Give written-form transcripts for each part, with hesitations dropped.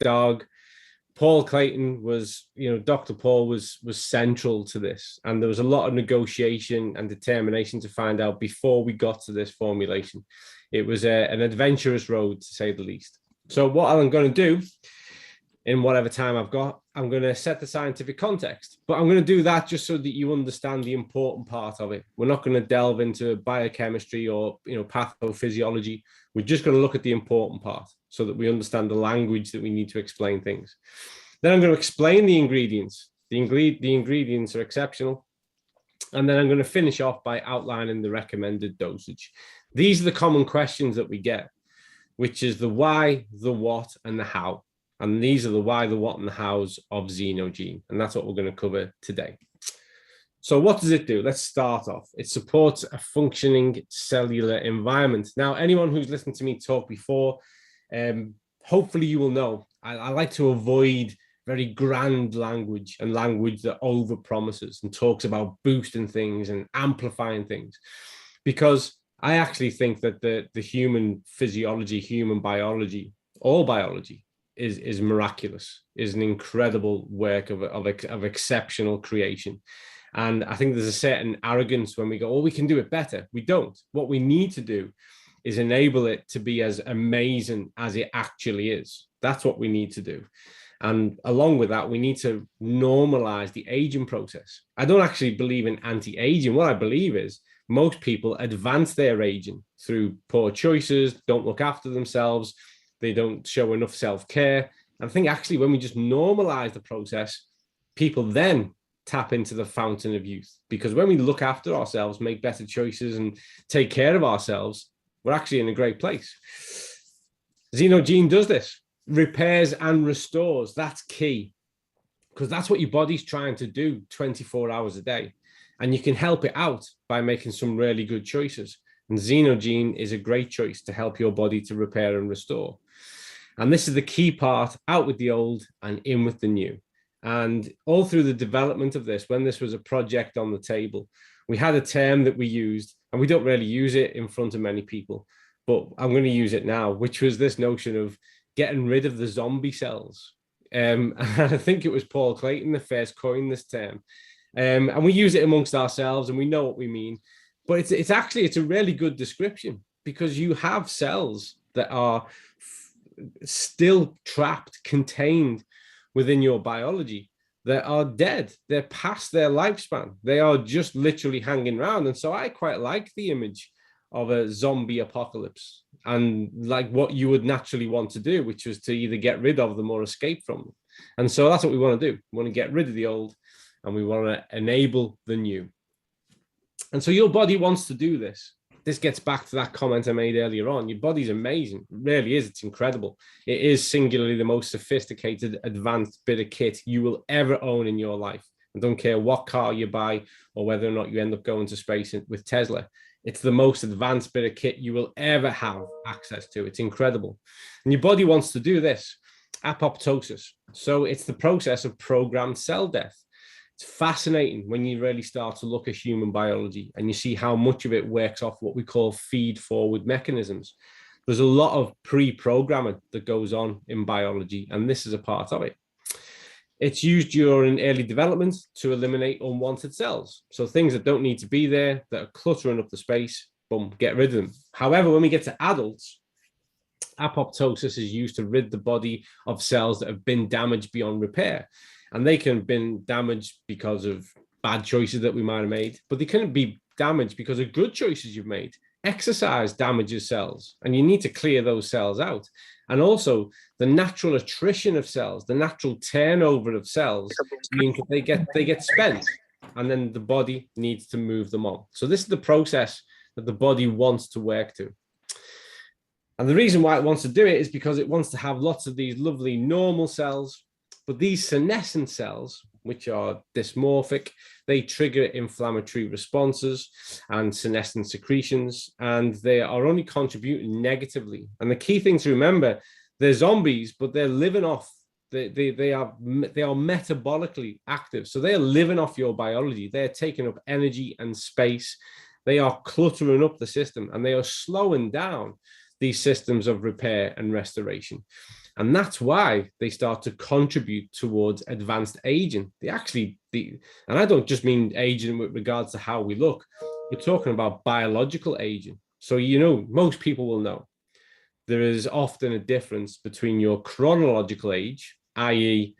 dog. Paul Clayton was, Dr. Paul was central to this. And there was a lot of negotiation and determination to find out before we got to this formulation. It was an adventurous road, to say the least. So what I'm going to do in whatever time I've got, I'm going to set the scientific context, but I'm going to do that just so that you understand the important part of it. We're not going to delve into biochemistry or, pathophysiology. We're just going to look at the important part so that we understand the language that we need to explain things. Then I'm going to explain the ingredients. The ingredients are exceptional. And then I'm going to finish off by outlining the recommended dosage. These are the common questions that we get, which is the why, the what, and the how. And these are the why, the what, and the hows of ZinoGene. And that's what we're going to cover today. So what does it do? Let's start off. It supports a functioning cellular environment. Now, anyone who's listened to me talk before, hopefully you will know, I like to avoid very grand language and language that over promises and talks about boosting things and amplifying things, because I actually think that the human physiology, human biology, all biology is miraculous, is an incredible work of exceptional creation. And I think there's a certain arrogance when we go, oh, we can do it better. We don't. What we need to do is enable it to be as amazing as it actually is. That's what we need to do. And along with that, we need to normalize the aging process. I don't actually believe in anti-aging. What I believe is most people advance their aging through poor choices, don't look after themselves, they don't show enough self-care. And I think actually when we just normalize the process, people then tap into the fountain of youth. Because when we look after ourselves, make better choices and take care of ourselves, we're actually in a great place. ZinoGene does this, repairs and restores. That's key, because that's what your body's trying to do 24 hours a day. And you can help it out by making some really good choices. And ZinoGene is a great choice to help your body to repair and restore. And this is the key part: out with the old and in with the new. And all through the development of this, when this was a project on the table, we had a term that we used, and we don't really use it in front of many people, but I'm going to use it now, which was this notion of getting rid of the zombie cells. And I think it was Paul Clayton that first coined this term. And we use it amongst ourselves and we know what we mean. But it's a really good description, because you have cells that are still trapped, contained within your biology, that are dead. They're past their lifespan. They are just literally hanging around. And so I quite like the image of a zombie apocalypse, and like what you would naturally want to do, which was to either get rid of them or escape from them. And so that's what we want to do. We want to get rid of the old and we want to enable the new. And so your body wants to do this. This gets back to that comment I made earlier on. Your body's amazing. It really is. It's incredible. It is singularly the most sophisticated, advanced bit of kit you will ever own in your life. I don't care what car you buy or whether or not you end up going to space with Tesla. It's the most advanced bit of kit you will ever have access to. It's incredible. And your body wants to do this, apoptosis. So it's the process of programmed cell death. It's fascinating when you really start to look at human biology and you see how much of it works off what we call feed-forward mechanisms. There's a lot of pre-programming that goes on in biology, and this is a part of it. It's used during early development to eliminate unwanted cells. So things that don't need to be there, that are cluttering up the space, boom, get rid of them. However, when we get to adults, apoptosis is used to rid the body of cells that have been damaged beyond repair. And they can have been damaged because of bad choices that we might have made, but they couldn't be damaged because of good choices you've made. Exercise damages cells, and you need to clear those cells out. And also the natural attrition of cells, the natural turnover of cells means that they get spent, and then the body needs to move them on. So this is the process that the body wants to work to. And the reason why it wants to do it is because it wants to have lots of these lovely normal cells. But these senescent cells, which are dysmorphic, they trigger inflammatory responses and senescent secretions, and they are only contributing negatively. And the key thing to remember, they're zombies, but they're living off, they are metabolically active. So they're living off your biology. They're taking up energy and space. They are cluttering up the system, and they are slowing down these systems of repair and restoration. And that's why they start to contribute towards advanced aging. And I don't just mean aging with regards to how we look. We're talking about biological aging. So, most people will know there is often a difference between your chronological age, i.e.,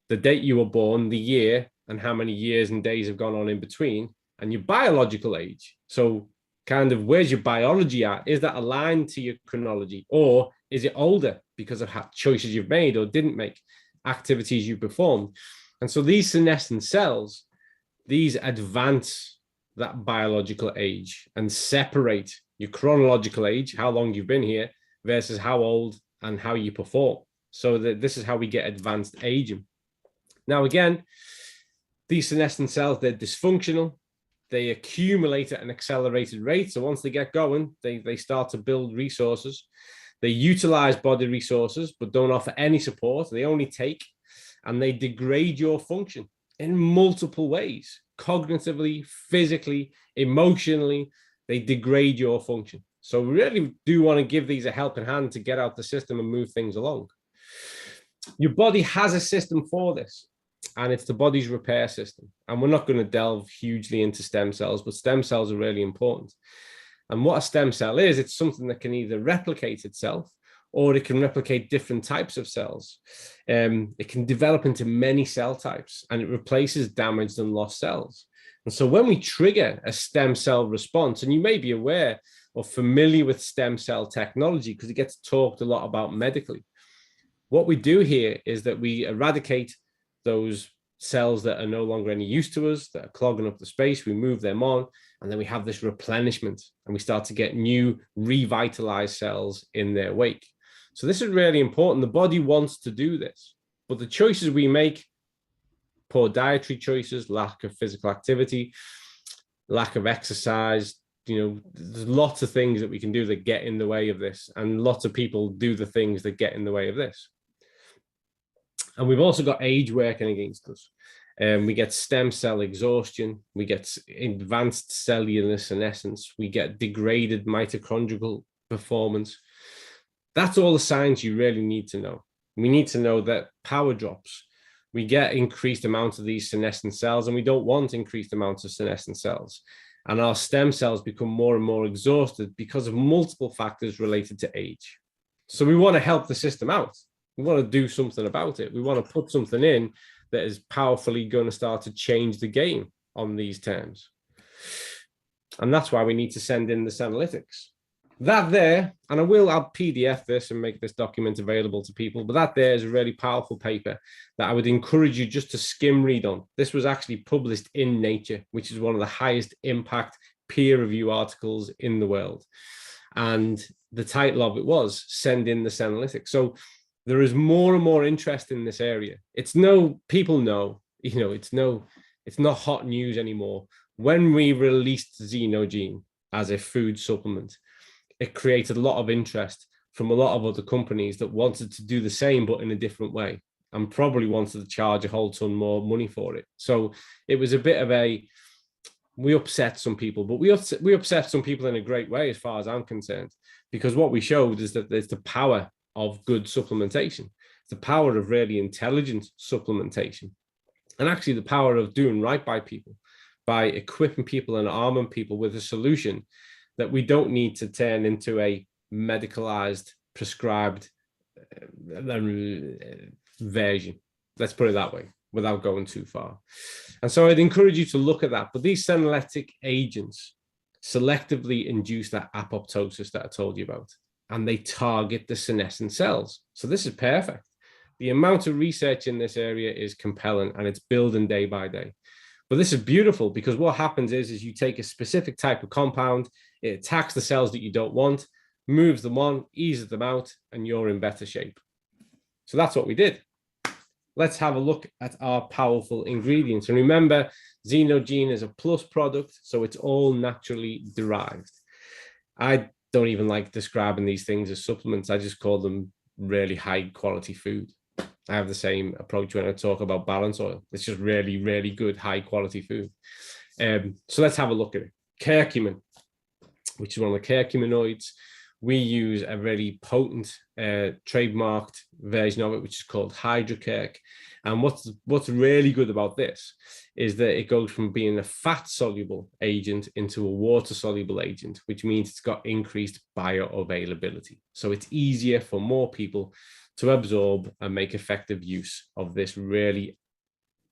the date you were born, the year, and how many years and days have gone on in between, and your biological age. So, kind of, where's your biology at? Is that aligned to your chronology, or is it older because of choices you've made or didn't make, activities you performed? And so these senescent cells, these advance that biological age and separate your chronological age, how long you've been here, versus how old and how you perform. So this is how we get advanced aging. Now, again, these senescent cells, they're dysfunctional. They accumulate at an accelerated rate. So once they get going, they start to build resources. They utilize body resources, but don't offer any support. They only take, and they degrade your function in multiple ways, cognitively, physically, emotionally. They degrade your function. So we really do want to give these a helping hand to get out the system and move things along. Your body has a system for this, and it's the body's repair system. And we're not going to delve hugely into stem cells, but stem cells are really important. And what a stem cell is, it's something that can either replicate itself, or it can replicate different types of cells. It can develop into many cell types, and it replaces damaged and lost cells. And so when we trigger a stem cell response, and you may be aware or familiar with stem cell technology because it gets talked a lot about medically, what we do here is that we eradicate those cells that are no longer any use to us, that are clogging up the space. We move them on, and then we have this replenishment, and we start to get new revitalized cells in their wake. So this is really important. The body wants to do this, but the choices we make, poor dietary choices, lack of physical activity, lack of exercise, there's lots of things that we can do that get in the way of this, and lots of people do the things that get in the way of this. And we've also got age working against us. We get stem cell exhaustion, we get advanced cellular senescence, we get degraded mitochondrial performance. That's all the signs you really need to know. We need to know that power drops. We get increased amounts of these senescent cells, and we don't want increased amounts of senescent cells. And our stem cells become more and more exhausted because of multiple factors related to age. So we want to help the system out. We want to do something about it. We want to put something in that is powerfully going to start to change the game on these terms. And that's why we need to send in this analytics. That there, and I'll PDF this and make this document available to people, but that there is a really powerful paper that I would encourage you just to skim read on. This was actually published in Nature, which is one of the highest impact peer review articles in the world. And the title of it was Send in this analytics. So there is more and more interest in this area. People know, it's not hot news anymore. When we released ZinoGene as a food supplement, it created a lot of interest from a lot of other companies that wanted to do the same, but in a different way, and probably wanted to charge a whole ton more money for it. So it was a bit of we upset some people, but we upset some people in a great way, as far as I'm concerned, because what we showed is that there's the power of good supplementation, the power of really intelligent supplementation, and actually the power of doing right by people, by equipping people and arming people with a solution that we don't need to turn into a medicalized, prescribed version. Let's put it that way, without going too far. And so I'd encourage you to look at that. But these senolytic agents selectively induce that apoptosis that I told you about, and they target the senescent cells. So this is perfect. The amount of research in this area is compelling, and it's building day by day. But this is beautiful, because what happens is you take a specific type of compound, it attacks the cells that you don't want, moves them on, eases them out, and you're in better shape. So that's what we did. Let's have a look at our powerful ingredients. And remember, ZinoGene is a plus product, so it's all naturally derived. I don't even like describing these things as supplements. I just call them really high quality food. I have the same approach when I talk about balance oil. It's just really, really good, high quality food. So let's have a look at it. Curcumin, which is one of the curcuminoids. we use a really potent trademarked version of it, which is called Hydrocurc. And what's really good about this is that it goes from being a fat-soluble agent into a water-soluble agent, which means it's got increased bioavailability. So it's easier for more people to absorb and make effective use of this really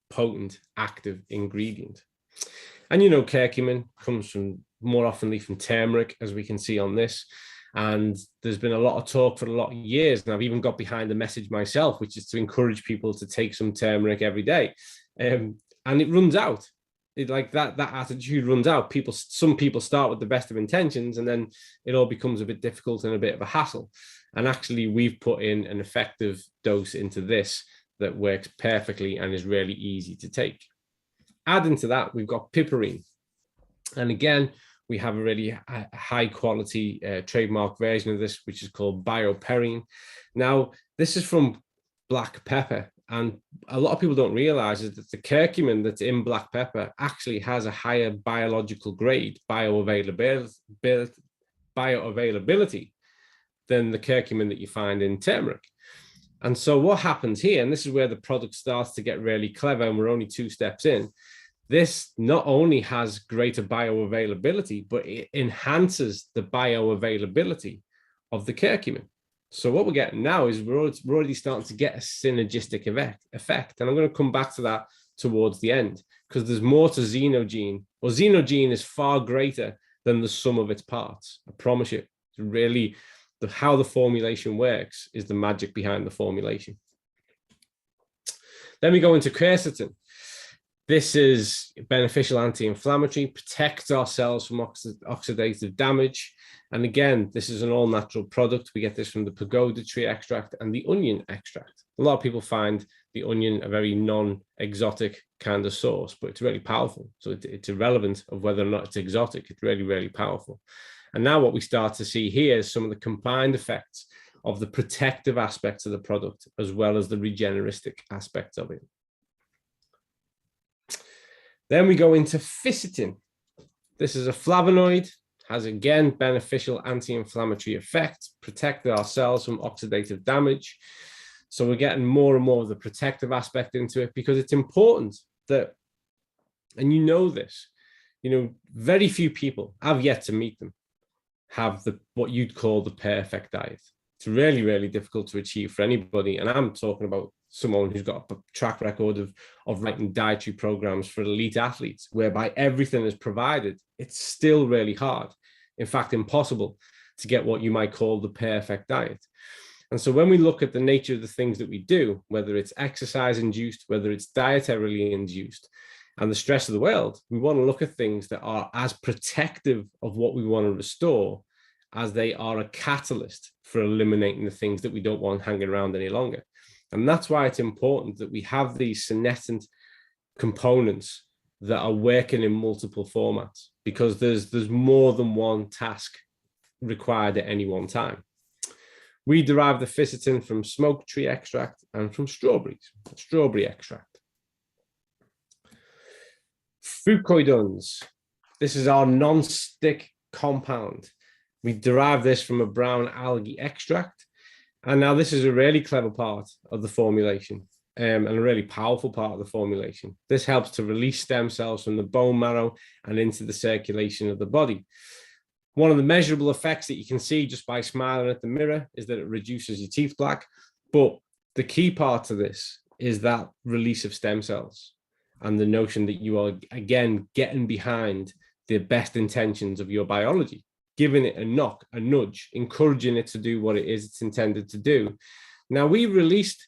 potent active ingredient. And curcumin comes from more oftenly from turmeric, as we can see on this. And there's been a lot of talk for a lot of years, and I've even got behind the message myself, which is to encourage people to take some turmeric every day. And it runs out. Like that attitude runs out. Some people start with the best of intentions, and then it all becomes a bit difficult and a bit of a hassle. And actually, we've put in an effective dose into this that works perfectly and is really easy to take. Adding to that, we've got piperine. And again, we have a really high quality trademark version of this, which is called bioperine. Now, this is from black pepper. And a lot of people don't realize is that the curcumin that's in black pepper actually has a higher biological grade, bioavailability than the curcumin that you find in turmeric. And so what happens here, and this is where the product starts to get really clever, and we're only 2 steps in, this not only has greater bioavailability, but it enhances the bioavailability of the curcumin. So what we're getting now is we're already starting to get a synergistic effect. And I'm going to come back to that towards the end, because there's more to ZinoGene. Well, ZinoGene is far greater than the sum of its parts. I promise you. It's really how the formulation works is the magic behind the formulation. Then we go into quercetin. This is beneficial anti-inflammatory, protects our cells from oxidative damage. And again, this is an all-natural product. We get this from the pagoda tree extract and the onion extract. A lot of people find the onion a very non-exotic kind of source, but it's really powerful. So it's irrelevant of whether or not it's exotic. It's really, really powerful. And now what we start to see here is some of the combined effects of the protective aspects of the product, as well as the regenerative aspects of it. Then we go into fisetin. This is a flavonoid, has again beneficial anti-inflammatory effect, protected our cells from oxidative damage. So we're getting more and more of the protective aspect into it, because it's important that, and this, very few people, I've yet to meet them, have what you'd call the perfect diet. It's really, really difficult to achieve for anybody. And I'm talking about someone who's got a track record of writing dietary programs for elite athletes, whereby everything is provided. It's still really hard, in fact, impossible to get what you might call the perfect diet. And so when we look at the nature of the things that we do, whether it's exercise induced, whether it's dietarily induced, and the stress of the world, we want to look at things that are as protective of what we want to restore as they are a catalyst for eliminating the things that we don't want hanging around any longer. And that's why it's important that we have these senescent components that are working in multiple formats, because there's more than one task required at any one time. We derive the fisetin from smoke tree extract and from strawberry extract. Fucoidones. This is our non-stick compound. We derive this from a brown algae extract. And now this is a really clever part of the formulation, and a really powerful part of the formulation. This helps to release stem cells from the bone marrow and into the circulation of the body. One of the measurable effects that you can see just by smiling at the mirror is that it reduces your teeth black. But the key part to this is that release of stem cells and the notion that you are, again, getting behind the best intentions of your biology, giving it a nudge, encouraging it to do what it is it's intended to do. Now, we released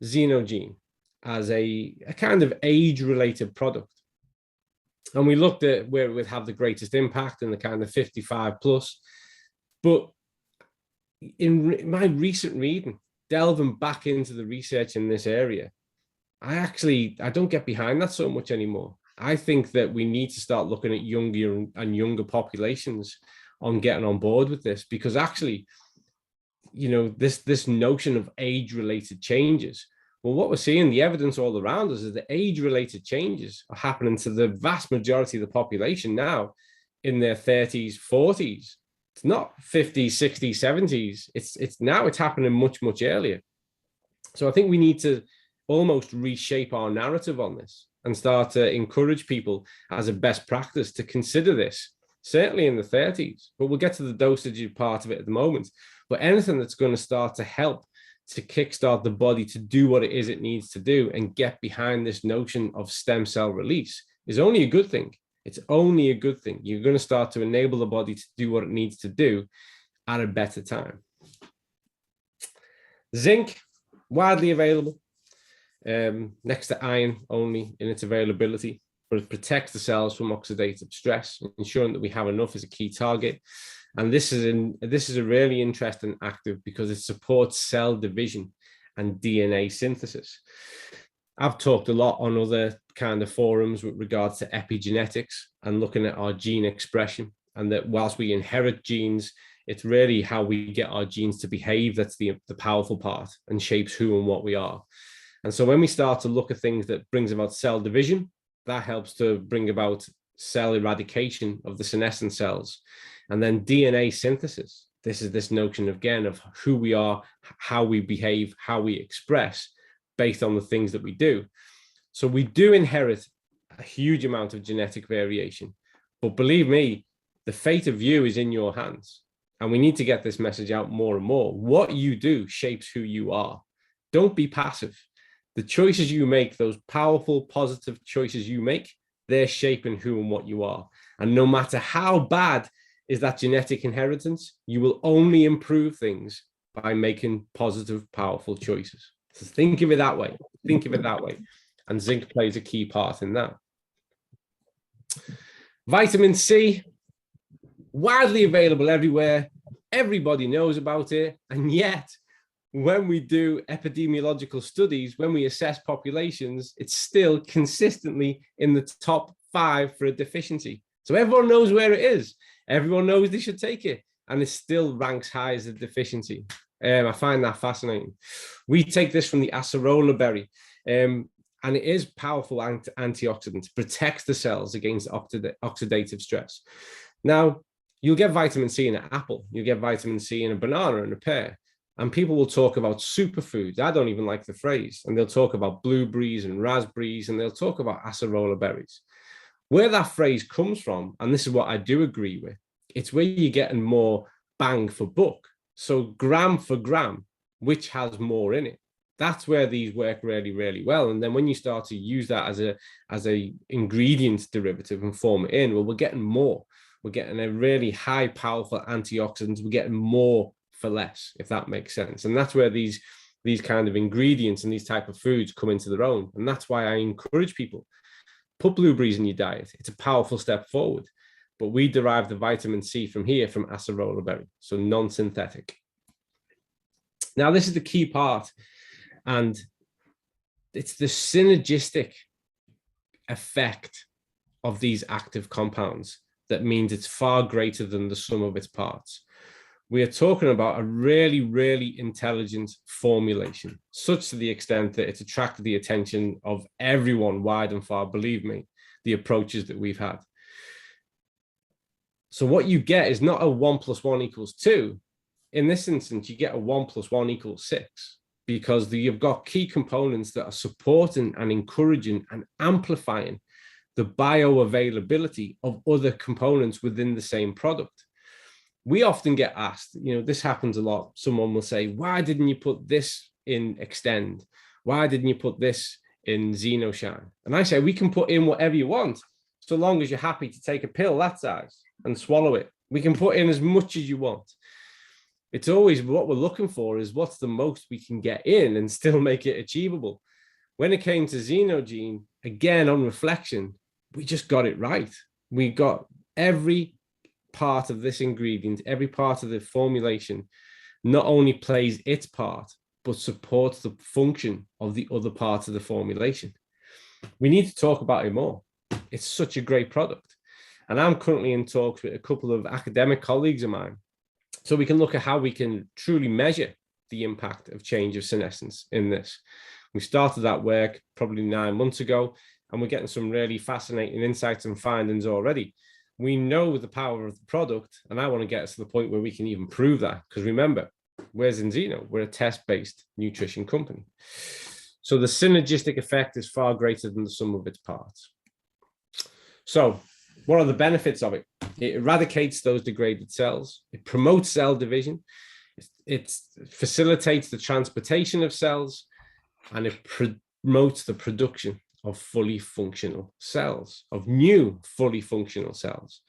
ZinoGene as a kind of age-related product. And we looked at where it would have the greatest impact in the kind of 55 plus. But in my recent reading, delving back into the research in this area, I don't get behind that so much anymore. I think that we need to start looking at younger and younger populations on getting on board with this, because actually, this notion of age-related changes, well, what we're seeing, the evidence all around us is that age-related changes are happening to the vast majority of the population now in their 30s, 40s, It's not 50s, 60s, 70s. It's happening much, much earlier. So I think we need to almost reshape our narrative on this and start to encourage people as a best practice to consider this, certainly in the 30s, but we'll get to the dosage part of it at the moment. But anything that's going to start to help to kickstart the body to do what it is it needs to do and get behind this notion of stem cell release is only a good thing. It's only a good thing. You're going to start to enable the body to do what it needs to do at a better time. Zinc, widely available, next to iron only in its availability, but it protects the cells from oxidative stress. Ensuring that we have enough is a key target. And this is a really interesting active because it supports cell division and DNA synthesis. I've talked a lot on other kind of forums with regards to epigenetics and looking at our gene expression, and that whilst we inherit genes, it's really how we get our genes to behave that's the powerful part and shapes who and what we are. And so when we start to look at things that brings about cell division, that helps to bring about cell eradication of the senescent cells. And then DNA synthesis. This is this notion again of who we are, how we behave, how we express based on the things that we do. So we do inherit a huge amount of genetic variation, but believe me, the fate of you is in your hands. And we need to get this message out more and more. What you do shapes who you are. Don't be passive. The choices you make, those powerful, positive choices you make, they're shaping who and what you are. And no matter how bad is that genetic inheritance, you will only improve things by making positive, powerful choices. So think of it that way. Think of it that way. And zinc plays a key part in that. Vitamin C, widely available everywhere. Everybody knows about it. And yet, when we do epidemiological studies, when we assess populations, it's still consistently in the top 5 for a deficiency. So everyone knows where it is. Everyone knows they should take it. And it still ranks high as a deficiency. I find that fascinating. We take this from the acerola berry, and it is powerful antioxidant. It protects the cells against oxidative stress. Now, you'll get vitamin C in an apple. You'll get vitamin C in a banana and a pear. And people will talk about superfoods. I don't even like the phrase. And they'll talk about blueberries and raspberries, and they'll talk about acerola berries. Where that phrase comes from, and this is what I do agree with, it's where you're getting more bang for buck. So gram for gram, which has more in it. That's where these work really, really well. And then when you start to use that as a ingredient derivative and form it in, well, we're getting more. We're getting a really high, powerful antioxidants. We're getting more for less, if that makes sense. And that's where these kind of ingredients and these type of foods come into their own. And that's why I encourage people, put blueberries in your diet. It's a powerful step forward. But we derive the vitamin C from here, from acerola berry, so non-synthetic. Now, this is the key part, and it's the synergistic effect of these active compounds that means it's far greater than the sum of its parts. We are talking about a really, really intelligent formulation, such to the extent that it's attracted the attention of everyone wide and far, believe me, the approaches that we've had. So what you get is not a 1 + 1 = 2. In this instance, you get a 1 + 1 = 6, because you've got key components that are supporting and encouraging and amplifying the bioavailability of other components within the same product. We often get asked, this happens a lot. Someone will say, why didn't you put this in Extend? Why didn't you put this in ZinoShine? And I say, we can put in whatever you want, so long as you're happy to take a pill that size and swallow it. We can put in as much as you want. It's always what we're looking for is what's the most we can get in and still make it achievable. When it came to ZinoGene, again, on reflection, we just got it right. We got every part of this ingredient, every part of the formulation, not only plays its part, but supports the function of the other parts of the formulation. We need to talk about it more. It's such a great product. And I'm currently in talks with a couple of academic colleagues of mine, so we can look at how we can truly measure the impact of change of senescence in this. We started that work probably 9 months ago, and we're getting some really fascinating insights and findings already. We know the power of the product, and I want to get us to the point where we can even prove that. Because remember, we're Zino, we're a test-based nutrition company. So the synergistic effect is far greater than the sum of its parts. So what are the benefits of it? It eradicates those degraded cells. It promotes cell division. It facilitates the transportation of cells, and it promotes the production of fully functional cells, of new fully functional cells.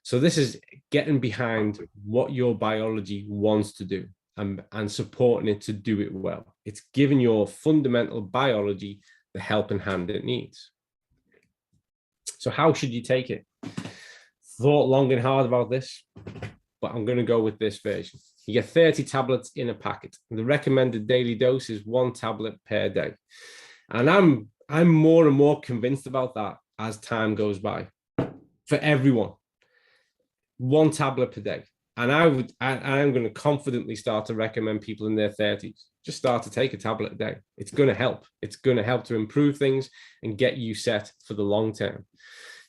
So this is getting behind what your biology wants to do and supporting it to do it well. It's giving your fundamental biology the helping hand it needs. So how should you take it? Thought long and hard about this, but I'm going to go with this version. You get 30 tablets in a packet. The recommended daily dose is 1 tablet per day. And I'm more and more convinced about that as time goes by. For everyone, 1 tablet per day. And I'm going to confidently start to recommend people in their 30s, just start to take a tablet a day. It's going to help. It's going to help to improve things and get you set for the long term.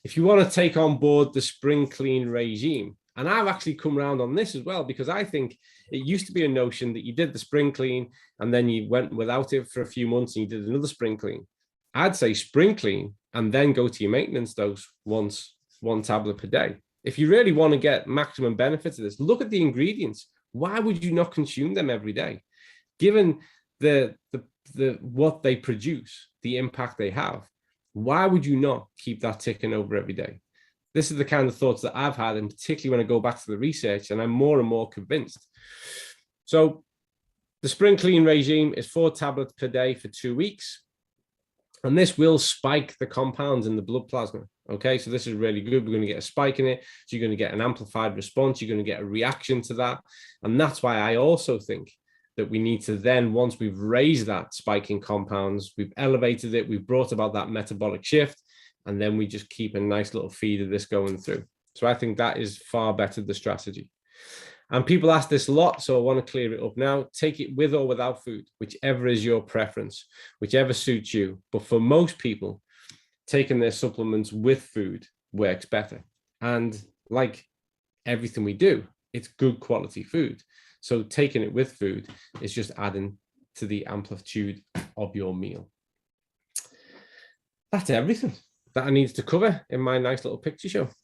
If you want to take on board the spring clean regime, and I've actually come around on this as well, because I think it used to be a notion that you did the spring clean and then you went without it for a few months and you did another spring clean. I'd say spring clean and then go to your maintenance dose once, 1 tablet per day. If you really want to get maximum benefits of this, look at the ingredients. Why would you not consume them every day? Given the what they produce, the impact they have, why would you not keep that ticking over every day? This is the kind of thoughts that I've had, and particularly when I go back to the research, and I'm more and more convinced. So the spring clean regime is 4 tablets per day for 2 weeks. And this will spike the compounds in the blood plasma. Okay, so this is really good. We're going to get a spike in it. So you're going to get an amplified response. You're going to get a reaction to that. And that's why I also think that we need to then, once we've raised that spike in compounds, we've elevated it, we've brought about that metabolic shift, and then we just keep a nice little feed of this going through. So I think that is far better the strategy. And people ask this a lot, so I want to clear it up now. Take it with or without food, whichever is your preference, whichever suits you. But for most people, taking their supplements with food works better. And like everything we do, it's good quality food. So taking it with food is just adding to the amplitude of your meal. That's everything that I need to cover in my nice little picture show.